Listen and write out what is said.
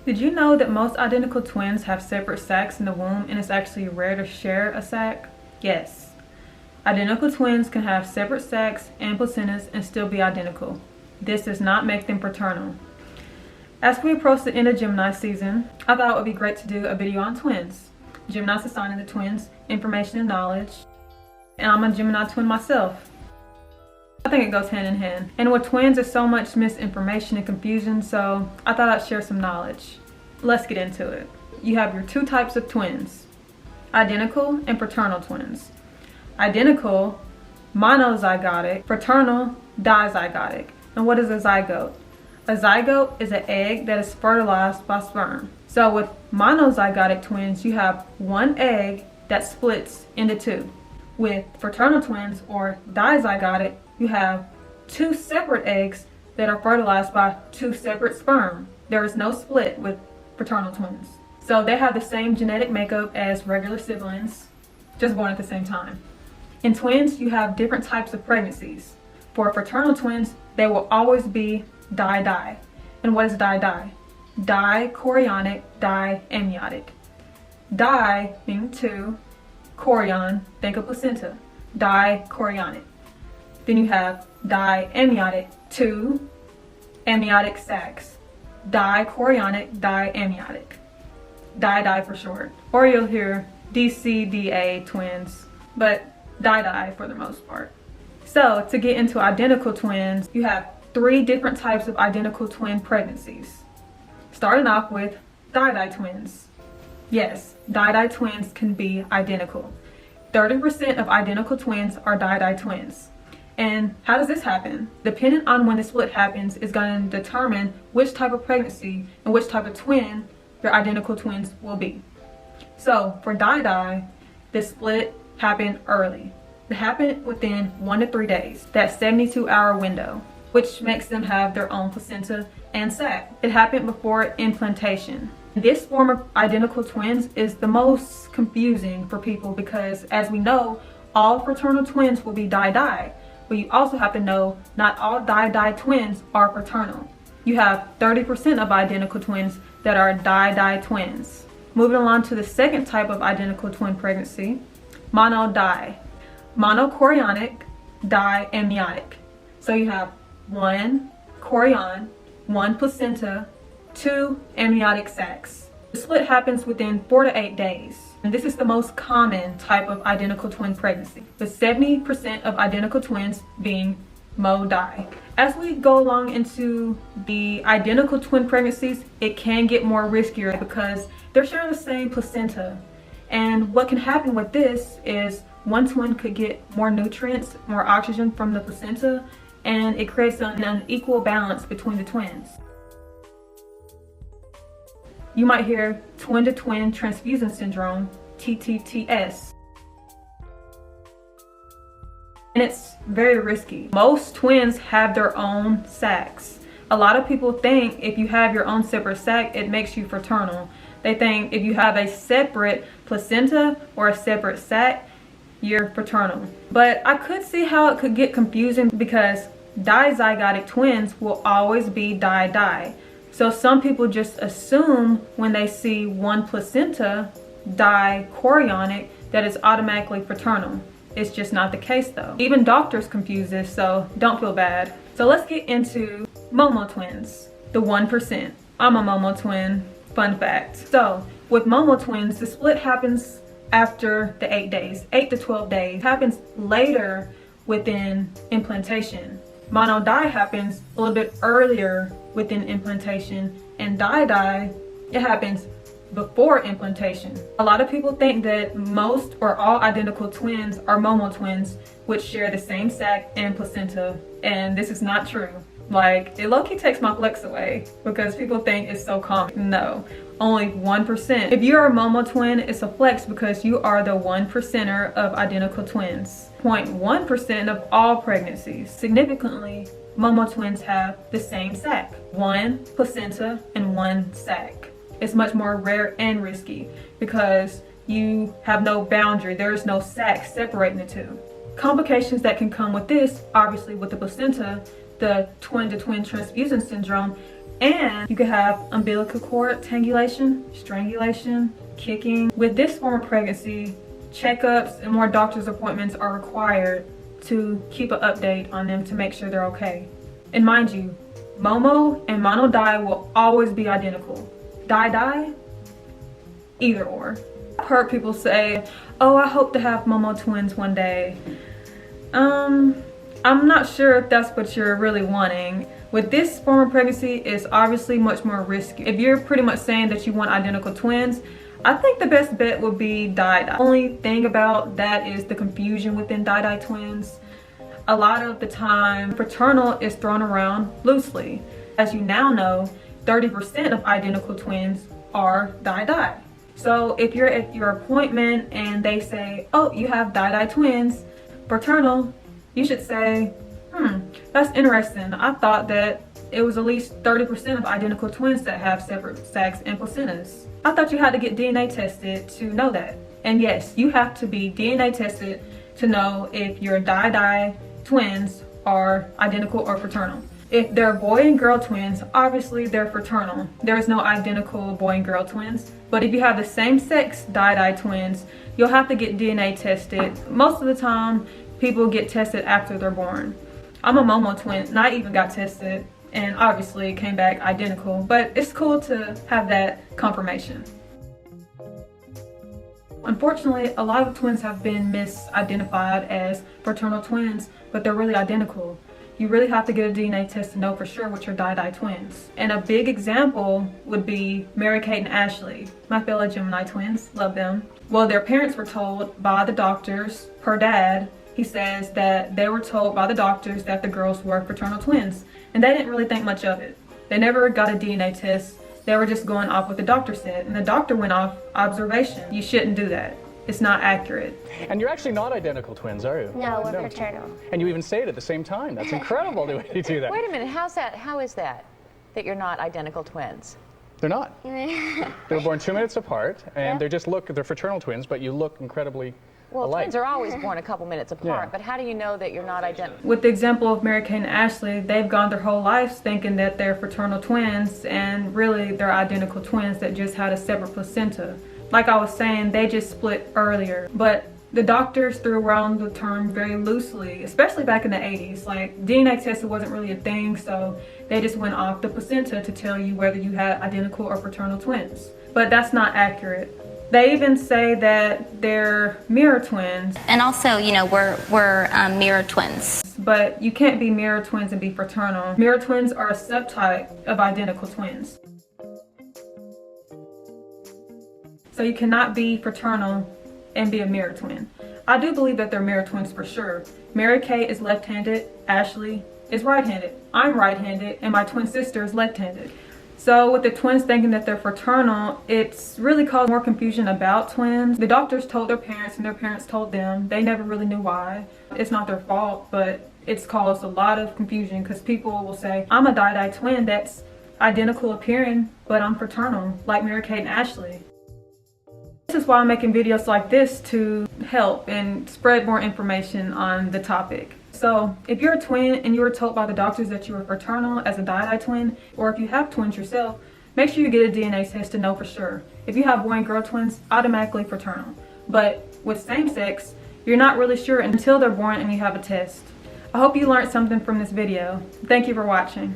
Did you know that most identical twins have separate sacs in the womb and it's actually rare to share a sac? Yes. Identical twins can have separate sacs and placentas and still be identical. This does not make them fraternal. As we approach the end of Gemini season, I thought it would be great to do a video on twins. Gemini's a sign of the twins, information and knowledge. And I'm a Gemini twin myself. I think it goes hand in hand. And with twins, there's so much misinformation and confusion, so I thought I'd share some knowledge. Let's get into it. You have your two types of twins, identical and fraternal twins. Identical, monozygotic, fraternal, dizygotic. And what is a zygote? A zygote is an egg that is fertilized by sperm. So with monozygotic twins, you have one egg that splits into two. With fraternal twins or dizygotic, you have two separate eggs that are fertilized by two separate sperm. There is no split with fraternal twins. So they have the same genetic makeup as regular siblings, just born at the same time. In twins, you have different types of pregnancies. For fraternal twins, they will always be DiDi. And what is DiDi? Dichorionic, diamniotic. Di meaning two, chorion, think of placenta. Dichorionic. Then you have diamniotic, two amniotic sacs. Dichorionic, diamniotic. DiDi for short. Or you'll hear DCDA twins, but DiDi for the most part. So to get into identical twins, you have three different types of identical twin pregnancies. Starting off with DiDi twins. Yes, DiDi twins can be identical. 30% of identical twins are DiDi twins. And how does this happen? Depending on when the split happens is going to determine which type of pregnancy and which type of twin your identical twins will be. So for DiDi, the split happened early. It happened within 1 to 3 days, that 72-hour window, which makes them have their own placenta and sac. It happened before implantation. This form of identical twins is the most confusing for people because, as we know, all fraternal twins will be DiDi. But you also have to know not all DiDi twins are fraternal. You have 30% of identical twins that are DiDi twins. Moving along to the second type of identical twin pregnancy, monodi. Monochorionic, diamniotic. So you have one chorion, one placenta, two amniotic sacs. The split happens within 4 to 8 days. And this is the most common type of identical twin pregnancy, with 70% of identical twins being MoDi. As we go along into the identical twin pregnancies, it can get more riskier because they're sharing the same placenta. And what can happen with this is one twin could get more nutrients, more oxygen from the placenta, and it creates an unequal balance between the twins. You might hear twin-to-twin transfusion syndrome, TTTS. And it's very risky. Most twins have their own sacs. A lot of people think if you have your own separate sac, it makes you fraternal. They think if you have a separate placenta or a separate sac, you're fraternal. But I could see how it could get confusing because dizygotic twins will always be DiDi. So some people just assume when they see one placenta, dichorionic, that it's automatically fraternal. It's just not the case though. Even doctors confuse this, so don't feel bad. So let's get into MoMo twins, the 1%. I'm a MoMo twin, fun fact. So with MoMo twins, the split happens after the 8 days, 8 to 12 days. It happens later within implantation. Monodi happens a little bit earlier within implantation, and DiDi, it happens before implantation. A lot of people think that most or all identical twins are MoMo twins, which share the same sac and placenta, and this is not true. Like, it low-key takes my flex away because people think it's so common. No, only 1%. If you're a MoMo twin, it's a flex because you are the 1%er of identical twins. 0.1% of all pregnancies. Significantly, MoMo twins have the same sac, one placenta and one sac. It's much more rare and risky because you have no boundary. There is no sac separating the two. Complications that can come with this, obviously with the placenta, the twin-to-twin transfusion syndrome, And you could have umbilical cord tangulation, strangulation, kicking. With this form of pregnancy, checkups and more doctor's appointments are required to keep an update on them to make sure they're okay. And mind you, MoMo and Monozygotic will always be identical. DiDi, either or. I've heard people say, oh, I hope to have MoMo twins one day. I'm not sure if that's what you're really wanting. With this form of pregnancy, it's obviously much more risky. If you're pretty much saying that you want identical twins, I think the best bet would be DiDi. The only thing about that is the confusion within DiDi twins. A lot of the time, fraternal is thrown around loosely. As you now know, 30% of identical twins are DiDi. So if you're at your appointment and they say, oh, you have DiDi twins, fraternal, you should say, that's interesting. I thought that it was at least 30% of identical twins that have separate sacs and placentas. I thought you had to get DNA tested to know that. And yes, you have to be DNA tested to know if your DiDi twins are identical or fraternal. If they're boy and girl twins, obviously they're fraternal. There is no identical boy and girl twins. But if you have the same sex DiDi twins, you'll have to get DNA tested. Most of the time, people get tested after they're born. I'm a MoMo twin and I even got tested and obviously it came back identical, but it's cool to have that confirmation. Unfortunately, a lot of twins have been misidentified as fraternal twins, but they're really identical. You really have to get a DNA test to know for sure which are DiDi twins. And a big example would be Mary-Kate and Ashley, my fellow Gemini twins, love them. Well, their parents were told by the doctors, her dad, he says that they were told by the doctors that the girls were fraternal twins, and they didn't really think much of it. They never got a DNA test. They were just going off what the doctor said, and the doctor went off observation. You shouldn't do that. It's not accurate. And you're actually not identical twins, are you? No, we're fraternal. And you even say it at the same time. That's incredible the way you do that. Wait a minute, how is that you're not identical twins? They're not. They were born 2 minutes apart, and they're fraternal twins, but you look incredibly alike. Twins are always born a couple minutes apart, but how do you know that you're not identical? With the example of Mary-Kate and Ashley, they've gone their whole lives thinking that they're fraternal twins, and really they're identical twins that just had a separate placenta. Like I was saying, they just split earlier, but the doctors threw around the term very loosely, especially back in the 80s. Like, DNA testing wasn't really a thing, so they just went off the placenta to tell you whether you had identical or fraternal twins. But that's not accurate. They even say that they're mirror twins. And also, you know, we're mirror twins. But you can't be mirror twins and be fraternal. Mirror twins are a subtype of identical twins. So you cannot be fraternal and be a mirror twin. I do believe that they're mirror twins for sure. Mary-Kate is left-handed, Ashley is right-handed. I'm right-handed, and my twin sister is left-handed. So with the twins thinking that they're fraternal, it's really caused more confusion about twins. The doctors told their parents and their parents told them. They never really knew why. It's not their fault, but it's caused a lot of confusion because people will say, I'm a DiDi twin that's identical appearing, but I'm fraternal, like Mary-Kate and Ashley. This is why I'm making videos like this, to help and spread more information on the topic. So if you're a twin and you were told by the doctors that you were fraternal as a DiDi twin, or if you have twins yourself, make sure you get a DNA test to know for sure. If you have boy and girl twins, automatically fraternal. But with same sex, you're not really sure until they're born and you have a test. I hope you learned something from this video. Thank you for watching.